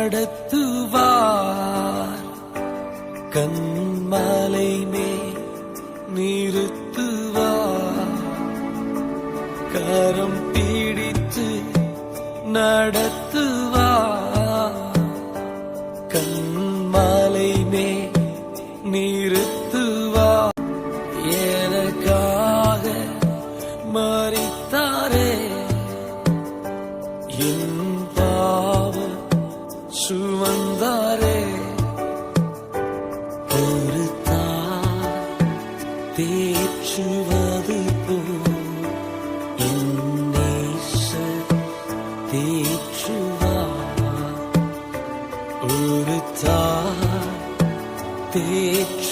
நடத்துவார். கண்மலை மேல் நிறுத்துவார். கரம் பிடித்து நடத்துவார். கண்மலை மேல் நிறுத்துவார். எனக்காக மரித்தாரே, என் பாவம் சுமந்தாரே. ஒரு தாய் தேற்றுவது போல் என் நேசர் தேற்றுவார். ஒரு தாய் தேற்று